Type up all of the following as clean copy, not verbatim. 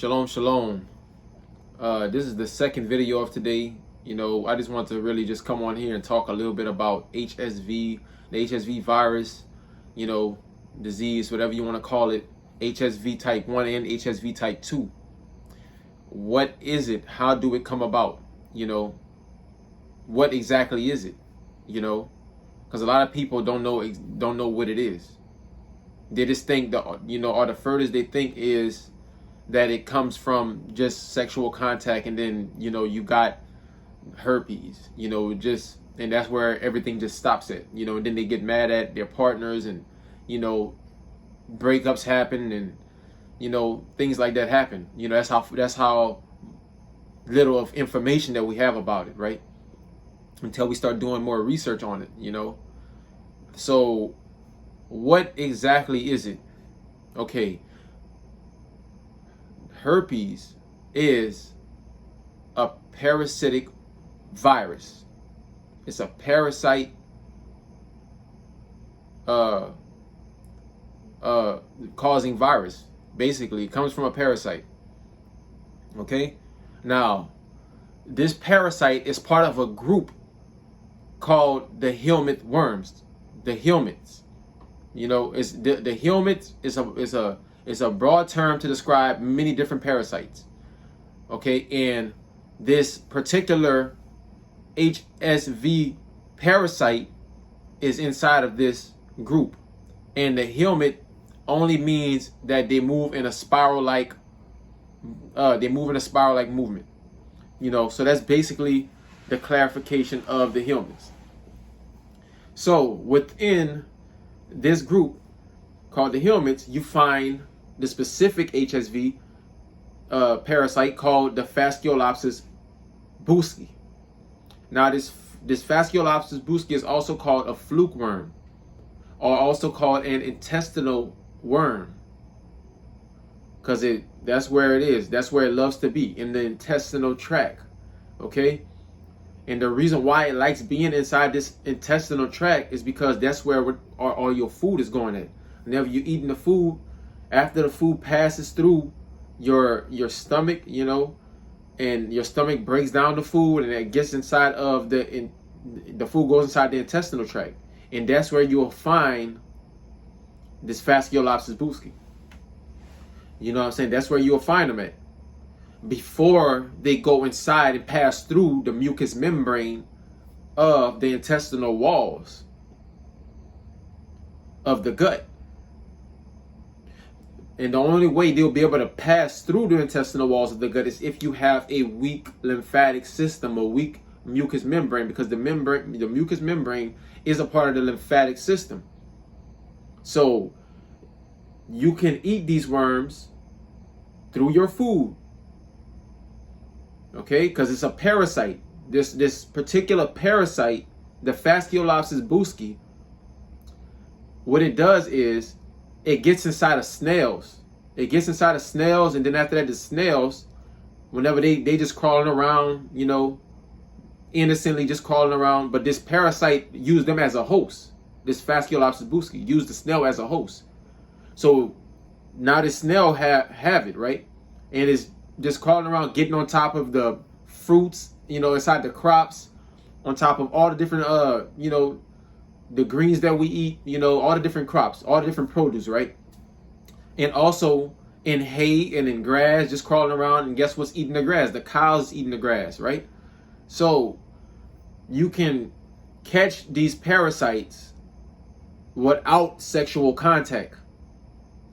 Shalom, shalom. This is the second video of today. I just want to really just come on here and talk a little bit about HSV, the HSV virus, disease, whatever you want to call it, HSV type 1 and HSV type 2. What is it? How do it come about? What exactly is it? Because a lot of people don't know what it is. They just think or the furthest they think is that it comes from just sexual contact, and then you got herpes, and that's where everything just stops at, and then they get mad at their partners, and breakups happen, and things like that happen. That's how little of information that we have about it, right? Until we start doing more research on it, So what exactly is it? Okay. Herpes is a parasitic virus. It's a parasite causing virus. Basically, it comes from a parasite. Okay? Now, this parasite is part of a group called the helmet worms. The helmets. It's the helmets is a broad term to describe many different parasites. Okay, and this particular HSV parasite is inside of this group, and the helmet only means that they move in a spiral-like movement. So that's basically the clarification of the helmets. So within this group called the helmets, you find the specific HSV parasite called the Fasciolopsis buski. Now, this Fasciolopsis buski is also called a fluke worm, or also called an intestinal worm, because that's where it is. That's where it loves to be, in the intestinal tract. Okay, and the reason why it likes being inside this intestinal tract is because that's where all your food is going at. Whenever you're eating the food, after the food passes through your stomach, and your stomach breaks down the food, and it gets inside of the food goes inside the intestinal tract, and that's where you'll find this Fasciolopsis buski. You know what I'm saying? That's where you'll find them at before they go inside and pass through the mucous membrane of the intestinal walls of the gut. And the only way they'll be able to pass through the intestinal walls of the gut is if you have a weak lymphatic system, a weak mucous membrane, because the mucous membrane is a part of the lymphatic system. So you can eat these worms through your food, okay? Because it's a parasite. This particular parasite, the Fasciolopsis buski, what it does is it gets inside of snails. It gets inside of snails, and then after that, the snails, whenever they just crawling around, innocently just crawling around, but this parasite used them as a host. This Fasciolopsis buski used the snail as a host. So now the snail have it, right? And it's just crawling around, getting on top of the fruits, inside the crops, on top of all the different, the greens that we eat, all the different crops, all the different produce, right? And also in hay and in grass, just crawling around, and guess what's eating the grass? The cows eating the grass, right? So you can catch these parasites without sexual contact.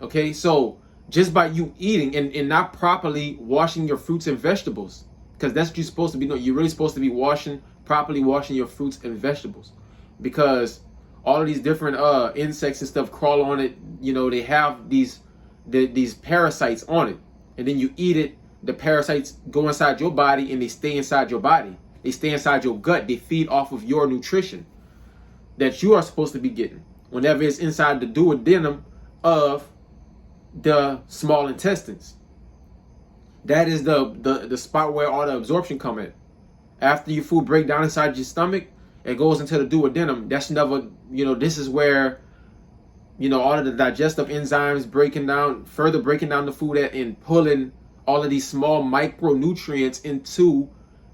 Okay, so just by you eating and not properly washing your fruits and vegetables, because that's what you're supposed to be doing. You're really supposed to be properly washing your fruits and vegetables, because all of these different insects and stuff crawl on it. They have these parasites on it, and then you eat it. The parasites go inside your body, and they stay inside your body. They stay inside your gut. They feed off of your nutrition that you are supposed to be getting whenever it's inside the duodenum of the small intestines. That is the spot where all the absorption come in. After your food break down inside your stomach, it goes into the duodenum. That's never, this is where all of the digestive enzymes further breaking down the food and pulling all of these small micronutrients into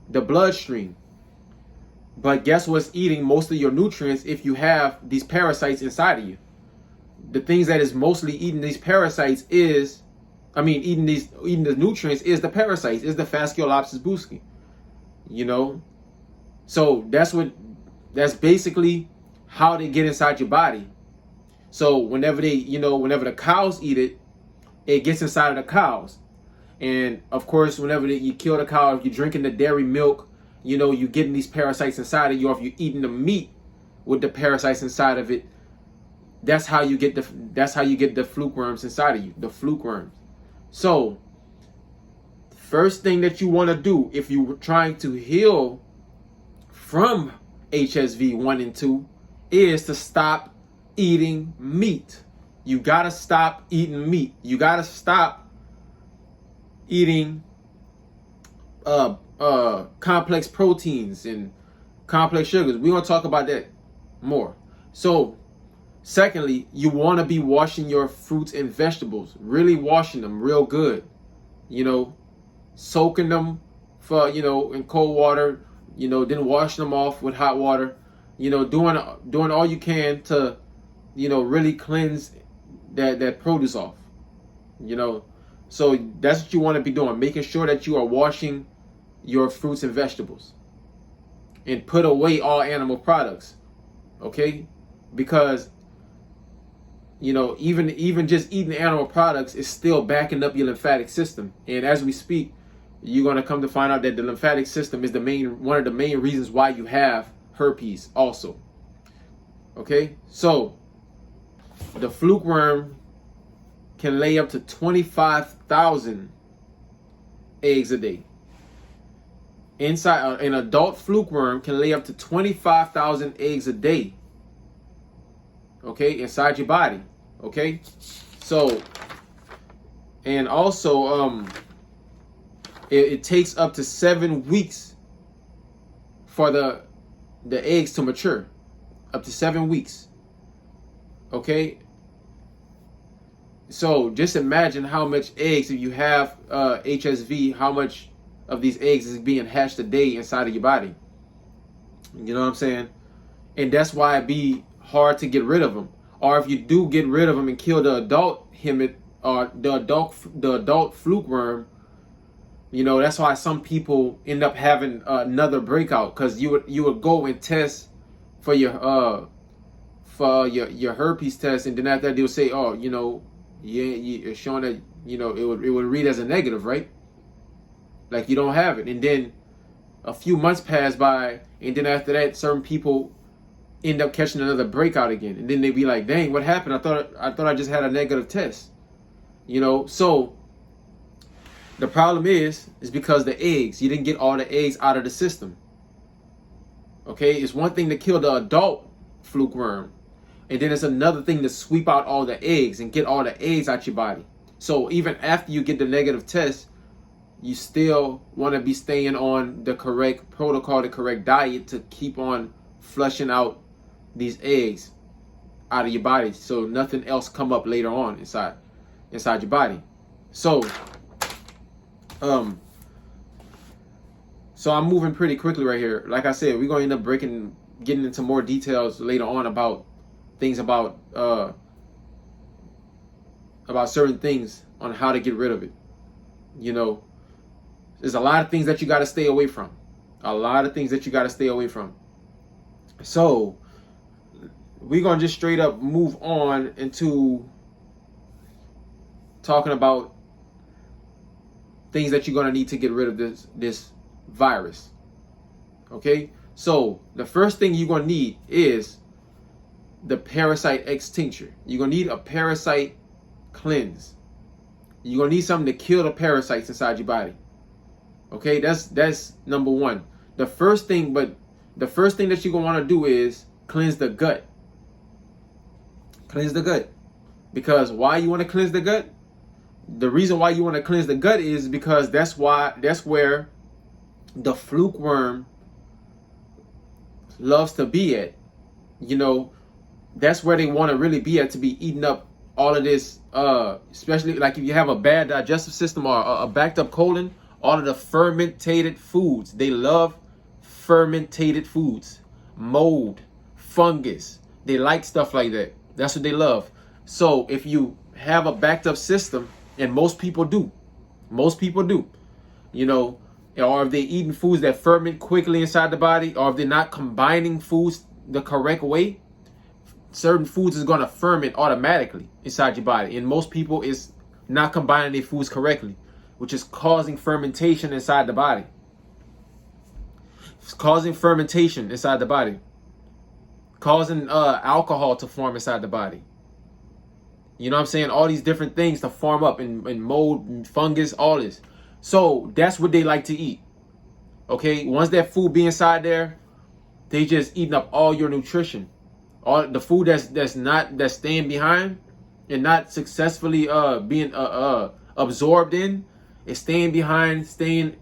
the bloodstream. But guess what's eating most of your nutrients if you have these parasites inside of you? The things that is mostly eating these parasites is, eating the nutrients is the parasites, is the Fasciolopsis buski. You know? So that's basically how they get inside your body. So whenever the cows eat it, it gets inside of the cows. And of course, whenever you kill the cow, if you're drinking the dairy milk, you're getting these parasites inside of you. Or if you're eating the meat with the parasites inside of it, that's how you get the fluke worms inside of you, the fluke worms. So, first thing that you want to do if you're trying to heal from HSV 1 and 2 is to stop eating meat. You gotta stop eating meat. You gotta stop eating complex proteins and complex sugars. We're gonna talk about that more. So, secondly, you want to be washing your fruits and vegetables, really washing them real good. Soaking them for in cold water. Then washing them off with hot water. Doing all you can to really cleanse that produce off. So that's what you want to be doing, making sure that you are washing your fruits and vegetables and put away all animal products. Okay? Because even just eating animal products is still backing up your lymphatic system. And as we speak, you're going to come to find out that the lymphatic system is one of the main reasons why you have herpes also. Okay? So the fluke worm can lay up to 25,000 eggs a day. Inside an adult fluke worm can lay up to 25,000 eggs a day. Okay, inside your body. Okay, so and also it takes up to 7 weeks for the eggs to mature. Up to 7 weeks. Okay. So just imagine how much eggs, if you have HSV, how much of these eggs is being hatched a day inside of your body. You know what I'm saying? And that's why it be hard to get rid of them. Or if you do get rid of them and kill the adult hemid or the adult fluke worm, that's why some people end up having another breakout, because you would go and test for your herpes test, and then after that they'll say, oh, it's showing that it would read as a negative, right? Like you don't have it. And then a few months pass by, and then after that certain people end up catching another breakout again, and then they be like, dang, what happened? I thought I just had a negative test. So the problem is because the eggs, you didn't get all the eggs out of the system. Okay, it's one thing to kill the adult fluke worm, and then it's another thing to sweep out all the eggs and get all the eggs out your body. So even after you get the negative test, you still want to be staying on the correct protocol, the correct diet to keep on flushing out these eggs out of your body, so nothing else come up later on inside your body. So I'm moving pretty quickly right here. Like I said, we're going to end up getting into more details later on about things about certain things on how to get rid of it. There's a lot of things that you got to stay away from. So we're going to just straight up move on into talking about things that you're going to need to get rid of this virus. Okay? So the first thing you're going to need is the Parasite X tincture. You're going to need a parasite cleanse. You're going to need something to kill the parasites inside your body. Okay? That's number one. The first thing that you're going to want to do is cleanse the gut. Cleanse the gut. Because why you want to cleanse the gut? The reason why you want to cleanse the gut is because that's where the fluke worm loves to be at. That's where they want to really be at, to be eating up all of this, especially like if you have a bad digestive system or a backed up colon, all of the fermented foods, they love fermented foods, mold, fungus. They like stuff like that. That's what they love. So if you have a backed up system, and most people do, you know, or if they're eating foods that ferment quickly inside the body, or if they're not combining foods the correct way, certain foods is going to ferment automatically inside your body. And most people is not combining their foods correctly, which is causing fermentation inside the body. It's causing fermentation inside the body, causing alcohol to form inside the body. You know what I'm saying? All these different things to form up in mold, and fungus, all this. So that's what they like to eat. Okay, once that food be inside there, they just eating up all your nutrition. All the food that's staying behind and not successfully being absorbed in, is staying behind,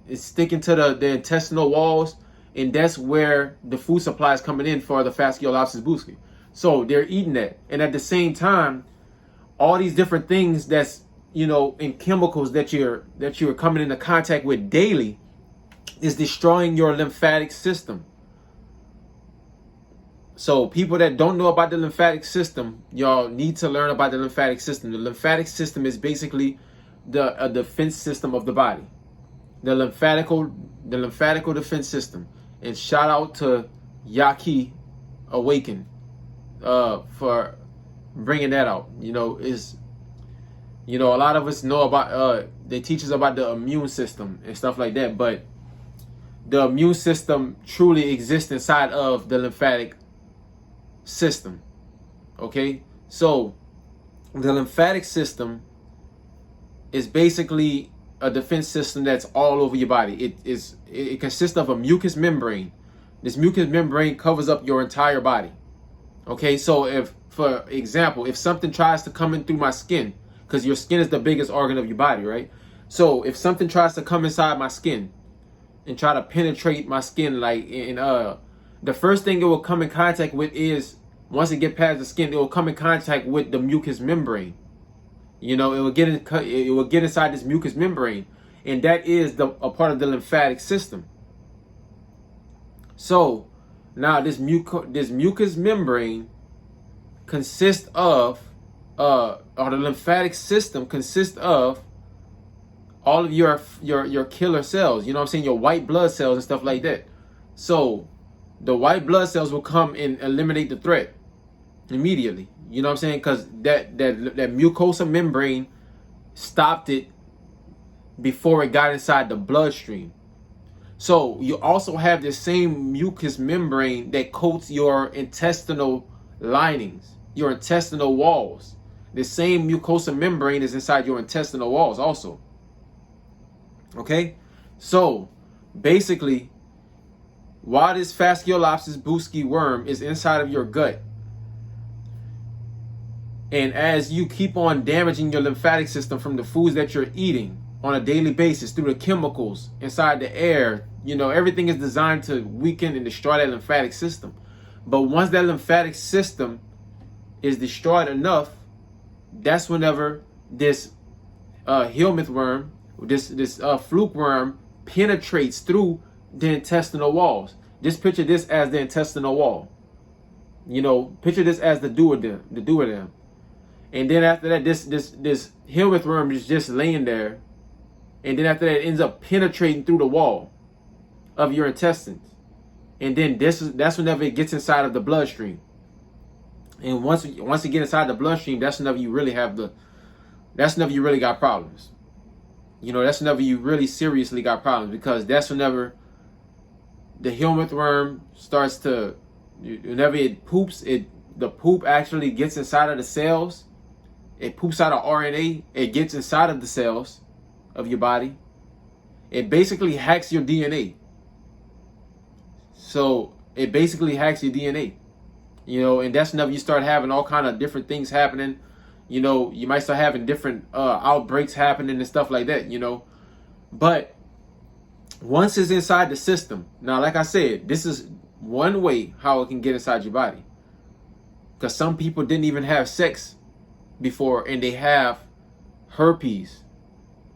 is sticking to the intestinal walls, and that's where the food supply is coming in for the Fasciolopsis buski. So they're eating that, and at the same time, all these different things that's, you know, in chemicals that you're coming into contact with daily is destroying your lymphatic system. So people that don't know about the lymphatic system, y'all need to learn about the lymphatic system. The lymphatic system is basically a defense system of the body. The lymphatical defense system. And shout out to Yaki Awaken for bringing that out. You know, a lot of us know about they teach us about the immune system and stuff like that, but the immune system truly exists inside of the lymphatic system. Okay, so the lymphatic system is basically a defense system that's all over your body. It consists of a mucous membrane. This mucous membrane covers up your entire body. Okay, so if, for example, if something tries to come in through my skin, because your skin is the biggest organ of your body, right? So if something tries to come inside my skin and try to penetrate my skin, like the first thing it will come in contact with is, once it get past the skin, it will come in contact with the mucous membrane. You know, it will get inside this mucous membrane, and that is a part of the lymphatic system. So now this mucous membrane consists of, or the lymphatic system consists of all of your killer cells. You know what I'm saying? Your white blood cells and stuff like that. So the white blood cells will come and eliminate the threat immediately. You know what I'm saying? Because that mucosa membrane stopped it before it got inside the bloodstream. So you also have the same mucous membrane that coats your intestinal linings, your intestinal walls. The same mucosa membrane is inside your intestinal walls also. Okay? So basically, while this Fasciolopsis buski worm is inside of your gut, and as you keep on damaging your lymphatic system from the foods that you're eating on a daily basis, through the chemicals inside the air, you know, everything is designed to weaken and destroy that lymphatic system. But once that lymphatic system is destroyed enough, that's whenever this helminth worm, this fluke worm penetrates through the intestinal walls. Just picture this as the intestinal wall. You know, picture this as the duodenum. And then after that, this helminth worm is just laying there. And then after that, it ends up penetrating through the wall of your intestines. And then that's whenever it gets inside of the bloodstream. And once it gets inside the bloodstream, that's whenever you really got problems. You know, that's whenever you really seriously got problems, because that's whenever the helminth worm starts to, whenever it poops, the poop actually gets inside of the cells. It poops out of RNA. It gets inside of the cells of your body. It basically hacks your DNA. So it basically hacks your DNA. You know, and that's whenever you start having all kind of different things happening. You know, you might start having different outbreaks happening and stuff like that, you know. But once it's inside the system, now, like I said, this is one way how it can get inside your body. Because some people didn't even have sex before and they have herpes.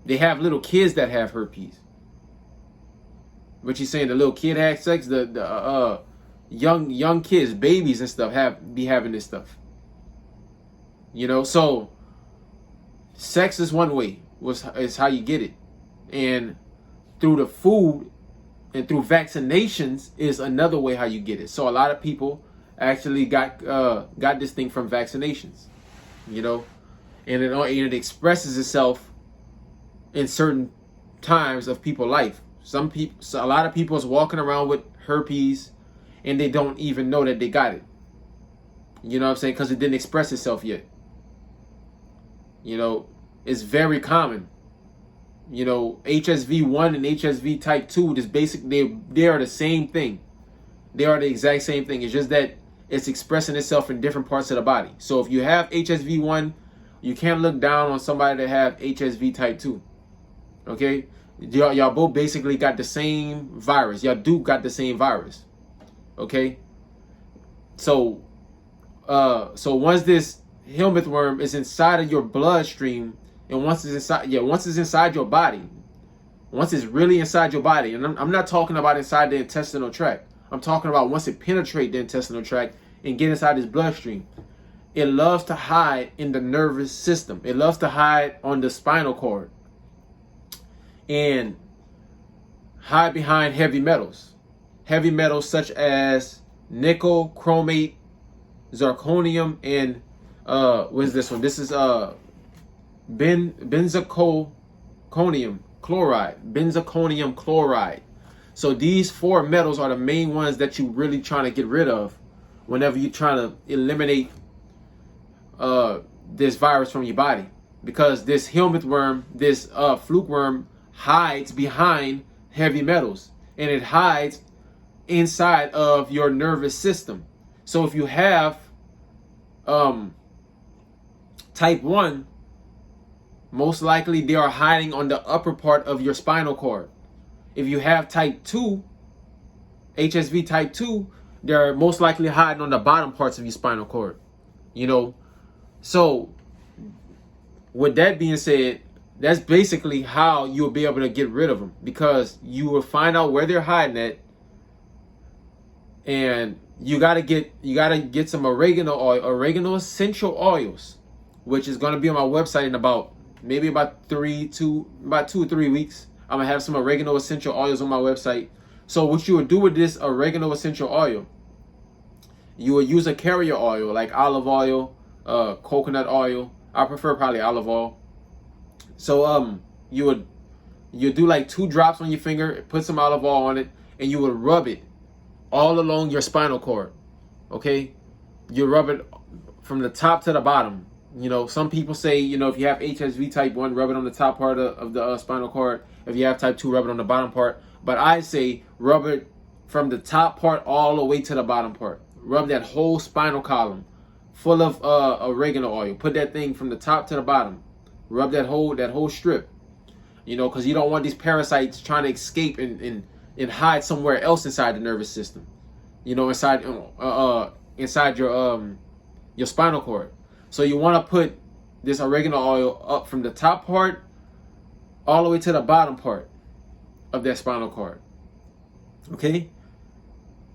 They have little kids that have herpes. What you saying? The little kid had sex? The young kids, babies and stuff be having this stuff. You know, so sex is one way, is how you get it, and through the food and through vaccinations is another way how you get it. So a lot of people actually got this thing from vaccinations, you know, and it expresses itself in certain times of people's life. A lot of people is walking around with herpes and they don't even know that they got it. You know what I'm saying? Because it didn't express itself yet. You know, it's very common. You know, HSV1 and HSV type 2 is basically, they are the same thing. They are the exact same thing. It's just that it's expressing itself in different parts of the body. So if you have HSV1, you can't look down on somebody that have HSV type 2. Okay? Y'all both basically got the same virus. Y'all do got the same virus. Okay? So once this helminth worm is inside of your bloodstream, and once it's inside your body, once it's really inside your body, and I'm not talking about inside the intestinal tract. I'm talking about once it penetrates the intestinal tract and get inside this bloodstream, it loves to hide in the nervous system. It loves to hide on the spinal cord and hide behind heavy metals. Heavy metals such as nickel, chromate, zirconium, and what is this one? This is benzalkonium chloride. So these four metals are the main ones that you really trying to get rid of whenever you're trying to eliminate this virus from your body, because this helminth worm, this fluke worm, hides behind heavy metals, and it hides inside of your nervous system. So if you have type 1, most likely they are hiding on the upper part of your spinal cord. If you have type 2, HSV type 2, they're most likely hiding on the bottom parts of your spinal cord. You know, so with that being said, that's basically how you'll be able to get rid of them, because you will find out where they're hiding at, and you gotta get some oregano essential oils, which is gonna be on my website in about 2 or 3 weeks. I'm gonna have some oregano essential oils on my website. So what you would do with this oregano essential oil, you would use a carrier oil like olive oil, coconut oil. I prefer probably olive oil. So you do like 2 drops on your finger, put some olive oil on it, and you would rub it all along your spinal cord. Okay, you rub it from the top to the bottom. You know, some people say, you know, if you have HSV type 1, rub it on the top part of the spinal cord. If you have type 2, rub it on the bottom part. But I say rub it from the top part all the way to the bottom part. Rub that whole spinal column full of oregano oil. Put that thing from the top to the bottom. Rub that whole strip. You know, because you don't want these parasites trying to escape and hide somewhere else inside the nervous system. You know, inside your spinal cord. So you want to put this oregano oil up from the top part all the way to the bottom part of that spinal cord. Okay?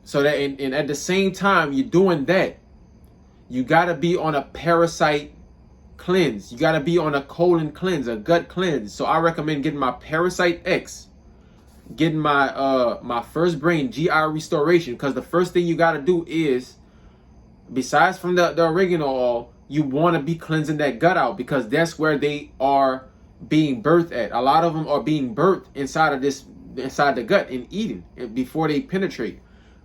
So that and at the same time you're doing that, you got to be on a parasite cleanse. You got to be on a colon cleanse, a gut cleanse. So I recommend getting my Parasite X, getting my First Brain GI Restoration, because the first thing you got to do is, besides from the oregano oil, you want to be cleansing that gut out, because that's where they are being birthed at. A lot of them are being birthed inside the gut and eating before they penetrate.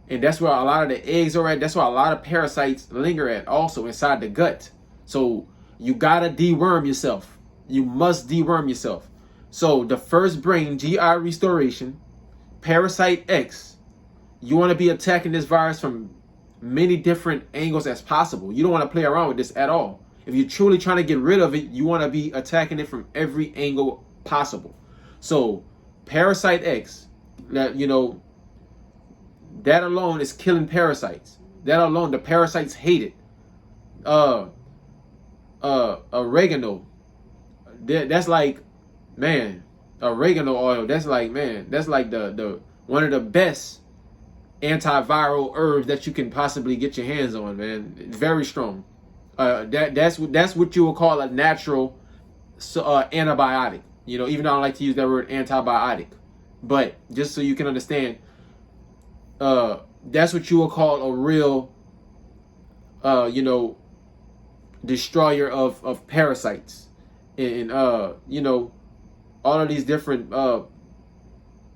And that's where a lot of the eggs are at. That's where a lot of parasites linger at, also inside the gut. So you got to deworm yourself. You must deworm yourself. So the First Brain GI Restoration, Parasite X, you want to be attacking this virus from many different angles as possible. You don't want to play around with this at all. If you're truly trying to get rid of it, you want to be attacking it from every angle possible. So Parasite X, that, you know, that alone is killing parasites. That alone, the parasites hate it. oregano. That's like, man, oregano oil. That's like, man, that's like the one of the best antiviral herbs that you can possibly get your hands on, man. It's very strong. That's what you would call a natural antibiotic. You know, even though I don't like to use that word antibiotic, but just so you can understand, that's what you would call a real, you know, destroyer of parasites and you know, all of these different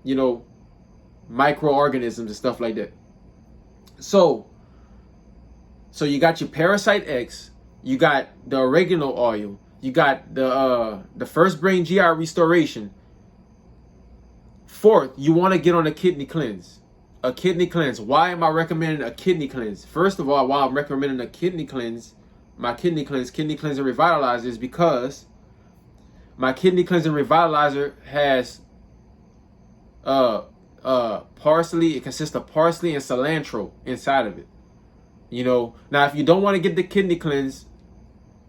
you know, microorganisms and stuff like that. So you got your Parasite X, you got the oregano oil, you got the First Brain GI Restoration. Fourth, you want to get on a kidney cleanse. A kidney cleanse. Why am I recommending a kidney cleanse? First of all, why I'm recommending a kidney cleanse, my kidney cleanse and revitalizer, is because my kidney cleanse and revitalizer has parsley. It consists of parsley and cilantro inside of it. You know, now if you don't want to get the kidney cleanse,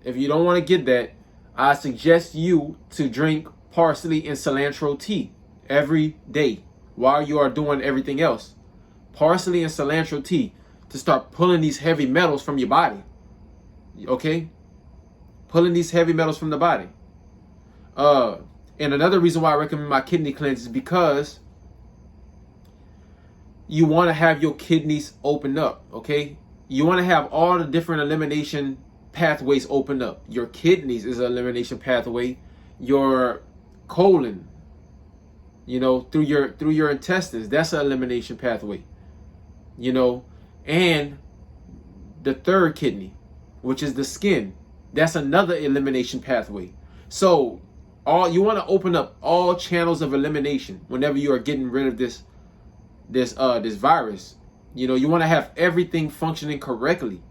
if you don't want to get that, I suggest you to drink parsley and cilantro tea every day while you are doing everything else. Parsley and cilantro tea to start pulling these heavy metals from your body. Okay? Pulling these heavy metals from the body. And another reason why I recommend my kidney cleanse is because you want to have your kidneys open up, okay? You want to have all the different elimination pathways open up. Your kidneys is an elimination pathway. Your colon, you know, through your intestines, that's an elimination pathway. You know, and the third kidney, which is the skin, that's another elimination pathway. So you want to open up all channels of elimination whenever you are getting rid of this virus. You know, you want to have everything functioning correctly.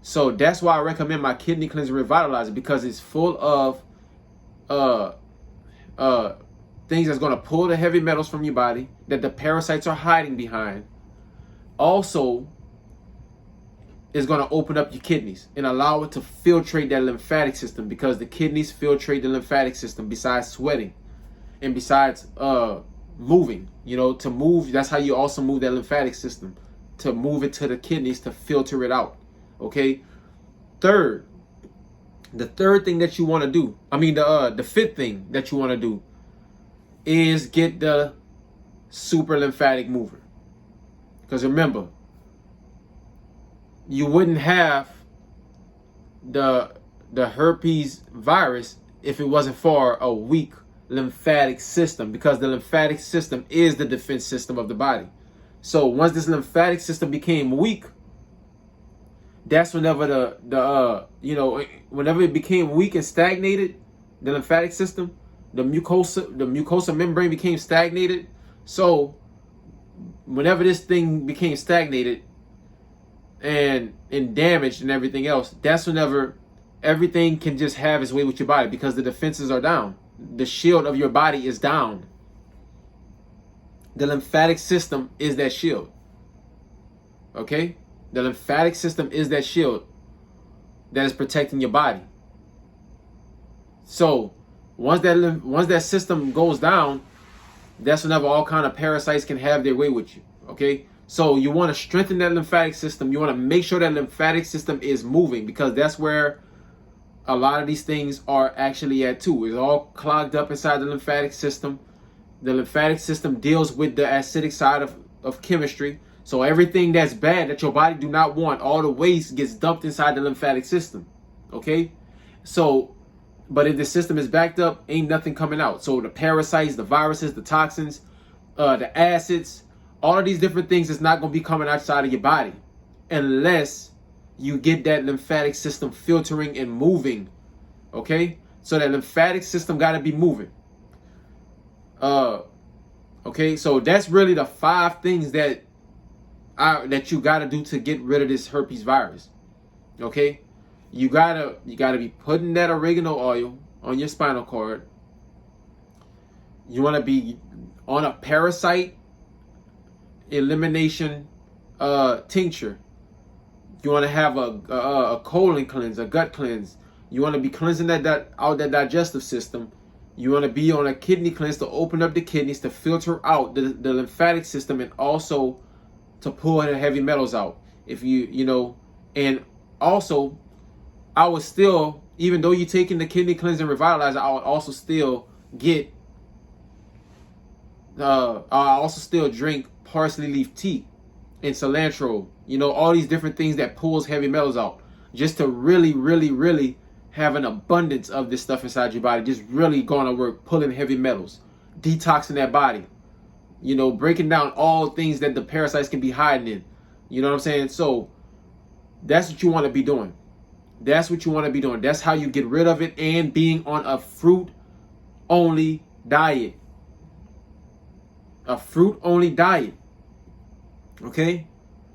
So that's why I recommend my kidney cleanse revitalizer, because it's full of things that's going to pull the heavy metals from your body that the parasites are hiding behind. Also, is going to open up your kidneys and allow it to filtrate that lymphatic system, because the kidneys filtrate the lymphatic system besides sweating and besides moving. You know, to move, that's how you also move that lymphatic system, to move it to the kidneys to filter it out. Okay. The third thing that you want to do, the fifth thing that you want to do is get the super lymphatic mover. Because remember, you wouldn't have the herpes virus if it wasn't for a weak lymphatic system, because the lymphatic system is the defense system of the body. So once this lymphatic system became weak, that's whenever whenever it became weak and stagnated, the lymphatic system, the mucosa membrane became stagnated. So whenever this thing became stagnated and damaged and everything else, that's whenever everything can just have its way with your body, because the defenses are down. The shield of your body is down. The lymphatic system is that shield. Okay? The lymphatic system is that shield that is protecting your body. So once that system goes down, that's whenever all kind of parasites can have their way with you. Okay? So you want to strengthen that lymphatic system. You want to make sure that lymphatic system is moving, because that's where a lot of these things are actually at too. It's all clogged up inside the lymphatic system. The lymphatic system deals with the acidic side of chemistry. So everything that's bad that your body do not want, all the waste gets dumped inside the lymphatic system. Okay? So, but if the system is backed up, ain't nothing coming out. So the parasites, the viruses, the toxins, the acids, all of these different things is not going to be coming outside of your body unless you get that lymphatic system filtering and moving. Okay? So that lymphatic system got to be moving. Okay? So that's really the 5 things that you got to do to get rid of this herpes virus. Okay? You got to be putting that oregano oil on your spinal cord. You want to be on a Parasite Elimination tincture. You want to have a colon cleanse, a gut cleanse. You want to be cleansing that digestive system. You want to be on a kidney cleanse to open up the kidneys, to filter out the lymphatic system, and also to pull the heavy metals out. If and also I would still, even though you're taking the kidney cleanse and revitalizer, I would also still get I also still drink parsley leaf tea and cilantro, all these different things that pulls heavy metals out, just to really, really, really have an abundance of this stuff inside your body, just really going to work, pulling heavy metals, detoxing that body, breaking down all things that the parasites can be hiding in. You know what I'm saying? So that's what you want to be doing. That's what you want to be doing. That's how you get rid of it, and being on a fruit-only diet. A fruit-only diet. Okay?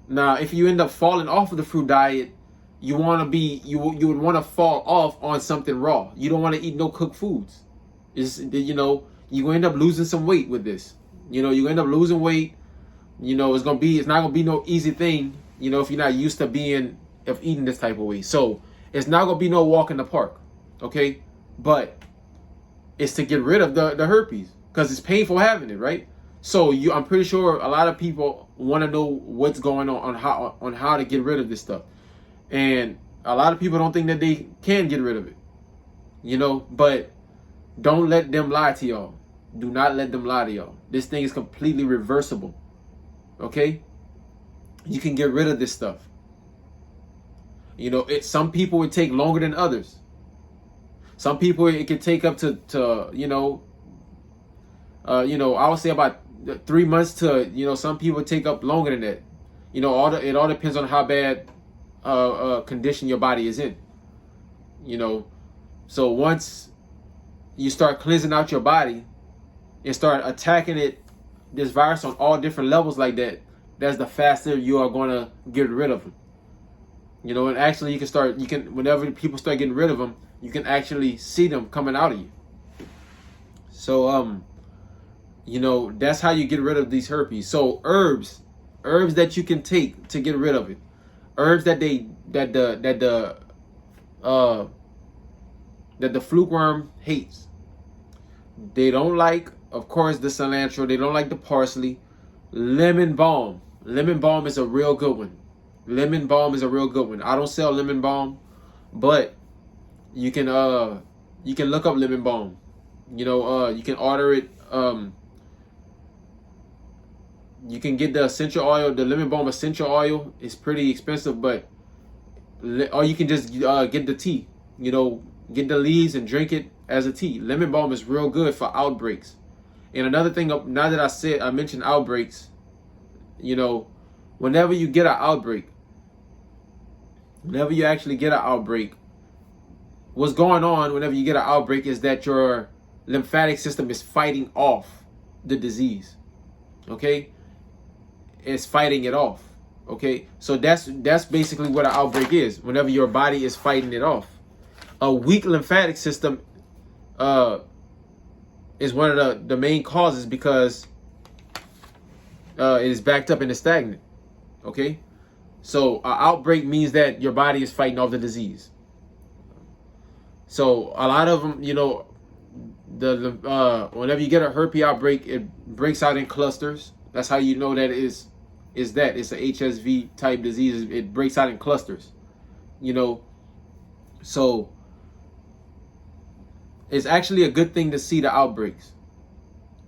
Now, if you end up falling off of the fruit diet, you want to be, you would want to fall off on something raw. You don't want to eat no cooked foods. You're going to end up losing some weight with this. You end up losing weight. It's not going to be no easy thing, if you're not used to eating this type of way. So it's not going to be no walk in the park. Okay? But it's to get rid of the herpes, because it's painful having it, right? So I'm pretty sure a lot of people want to know what's going on how to get rid of this stuff. And a lot of people don't think that they can get rid of it. But don't let them lie to y'all. Do not let them lie to y'all. This thing is completely reversible. Okay? You can get rid of this stuff. Some people would take longer than others. Some people it can take up to I would say about 3 months to, some people take up longer than that. It all depends on how bad condition your body is in. So once you start cleansing out your body and start attacking this virus on all different levels like that, that's the faster you are going to get rid of them. And actually whenever people start getting rid of them, you can actually see them coming out of you. So that's how you get rid of these herpes. So herbs that you can take to get rid of it. Herbs that the flukeworm hates. They don't like, of course, the cilantro. They don't like the parsley. Lemon balm. Lemon balm is a real good one. Lemon balm is a real good one. I don't sell lemon balm, but you can look up lemon balm. You can order it. You can get the essential oil, the lemon balm essential oil. It's pretty expensive, or you can just get the tea. Get the leaves and drink it as a tea. Lemon balm is real good for outbreaks. And another thing, now that I mentioned outbreaks, whenever you get an outbreak, whenever you actually get an outbreak, what's going on whenever you get an outbreak is that your lymphatic system is fighting off the disease. Okay? It's fighting it off. Okay? So that's basically what an outbreak is. Whenever your body is fighting it off. A weak lymphatic system is one of the main causes, because it is backed up and it's stagnant. Okay? So an outbreak means that your body is fighting off the disease. So a lot of them, whenever you get a herpes outbreak, it breaks out in clusters. That's how you know that it's a HSV type disease. It breaks out in clusters. So it's actually a good thing to see the outbreaks.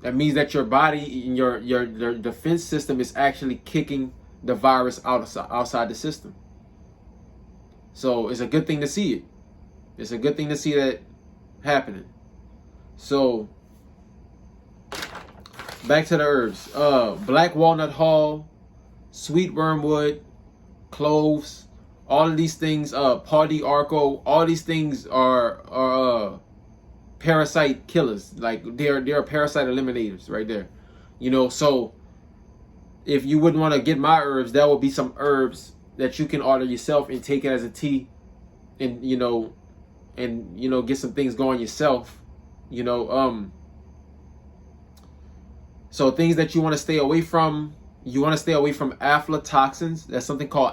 That means that your body and your defense system is actually kicking the virus outside the system. So it's a good thing to see it. It's a good thing to see that happening. So back to the herbs. Black walnut hull, sweet wormwood, cloves, all of these things, Paw d'Arco, all these things are parasite killers. Like they're parasite eliminators right there. So if you wouldn't want to get my herbs, that would be some herbs that you can order yourself and take it as a tea, and get some things going yourself. So things that you want to stay away from. You want to stay away from aflatoxins. That's something called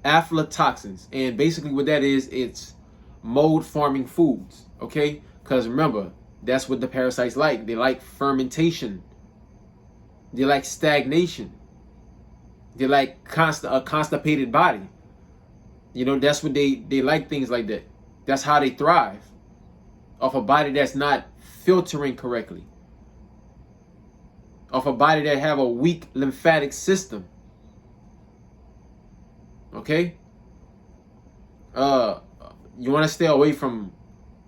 aflatoxins. And basically what that is, it's mold forming foods. Okay, because remember, that's what the parasites like. They like fermentation. They like stagnation. They like a constipated body. You know, that's what they like, things like that. That's how they thrive, off a body that's not filtering correctly, off a body that have a weak lymphatic system. Okay? You want to stay away from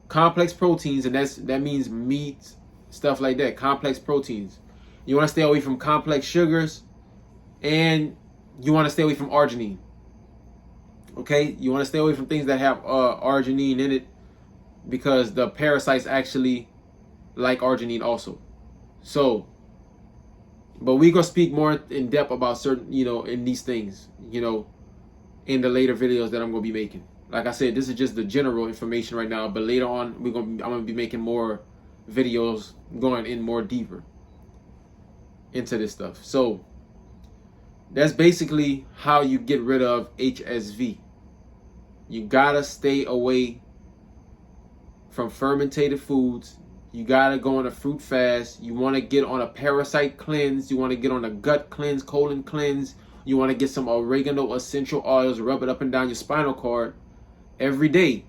complex proteins, and that means meat, stuff like that, complex proteins. You want to stay away from complex sugars, and you want to stay away from arginine. Okay, you want to stay away from things that have arginine in it, because the parasites actually like arginine also. So, but we're gonna speak more in depth about certain, in these things, in the later videos that I'm gonna be making. Like I said, this is just the general information right now, but later on I'm gonna be making more videos going in more deeper into this stuff. So that's basically how you get rid of HSV. You gotta stay away from fermented foods. You gotta go on a fruit fast. You want to get on a parasite cleanse. You want to get on a gut cleanse, colon cleanse. You want to get some oregano essential oils, rub it up and down your spinal cord every day.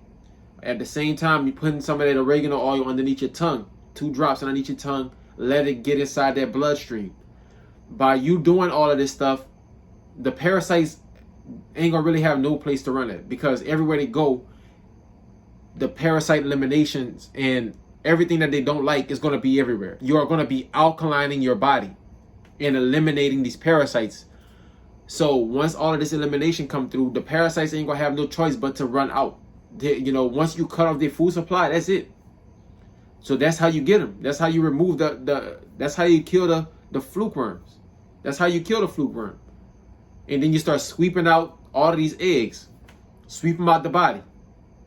At the same time, you're putting some of that oregano oil underneath your tongue, 2 drops underneath your tongue. Let it get inside that bloodstream. By you doing all of this stuff, the parasites ain't gonna really have no place to run at, because everywhere they go, the parasite eliminations and everything that they don't like is gonna be everywhere. You are gonna be alkalining your body and eliminating these parasites. So once all of this elimination come through, the parasites ain't gonna have no choice but to run out. Once you cut off their food supply, that's it. So that's how you get them. That's how you remove that's how you kill the fluke worms. That's how you kill the fluke worm. And then you start sweeping out all of these eggs. Sweep them out the body.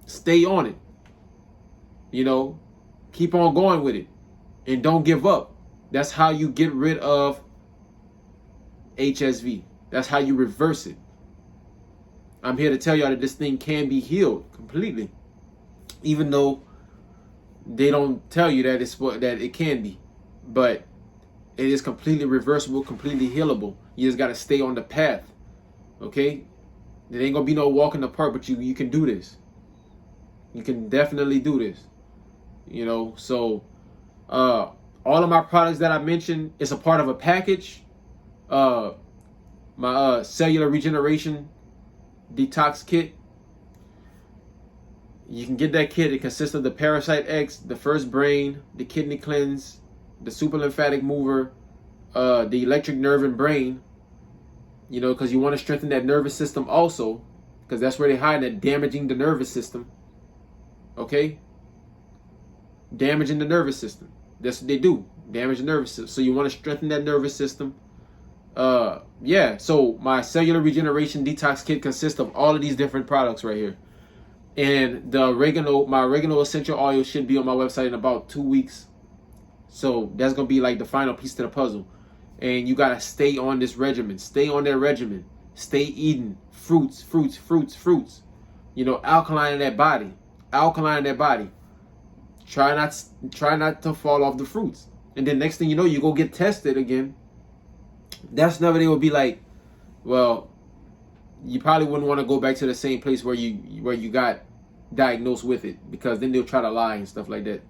Stay on it. Keep on going with it. And don't give up. That's how you get rid of HSV. That's how you reverse it. I'm here to tell y'all that this thing can be healed completely. Even though they don't tell you that it can be. But it is completely reversible, completely healable. You just got to stay on the path. Okay? There ain't going to be no walk in the park, but you can do this. You can definitely do this. So all of my products that I mentioned is a part of a package. My cellular regeneration detox kit. You can get that kit. It consists of the Parasite X, the First Brain, the Kidney Cleanse, the Super Lymphatic Mover, the Electric Nerve and Brain. Because you want to strengthen that nervous system also, because that's where they hide it, damaging the nervous system. Okay? Damaging the nervous system. That's what they do. Damage the nervous system. So you want to strengthen that nervous system. So my cellular regeneration detox kit consists of all of these different products right here. And my oregano essential oil should be on my website in about 2 weeks. So that's going to be like the final piece to the puzzle. And you got to stay on this regimen. Stay on that regimen. Stay eating fruits. Alkaline that body. Try not to fall off the fruits. And then next thing you know, you go get tested again. That's never, they will be like, well, you probably wouldn't want to go back to the same place where you got diagnosed with it, because then they'll try to lie and stuff like that.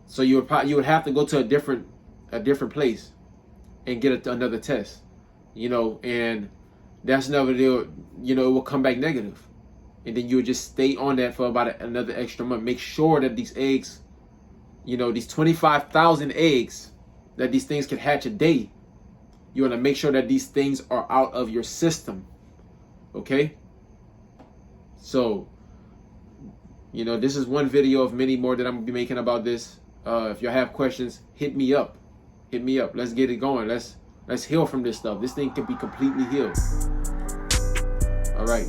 So you would have to go to a different place and get another test. And that's never, it will come back negative. And then you would just stay on that for about another extra month. Make sure that these eggs, these 25,000 eggs that these things can hatch a day, you want to make sure that these things are out of your system. Okay? So, this is one video of many more that I'm going to be making about this. If y'all have questions, hit me up. Let's get it going. Let's heal from this stuff. This thing can be completely healed. All right.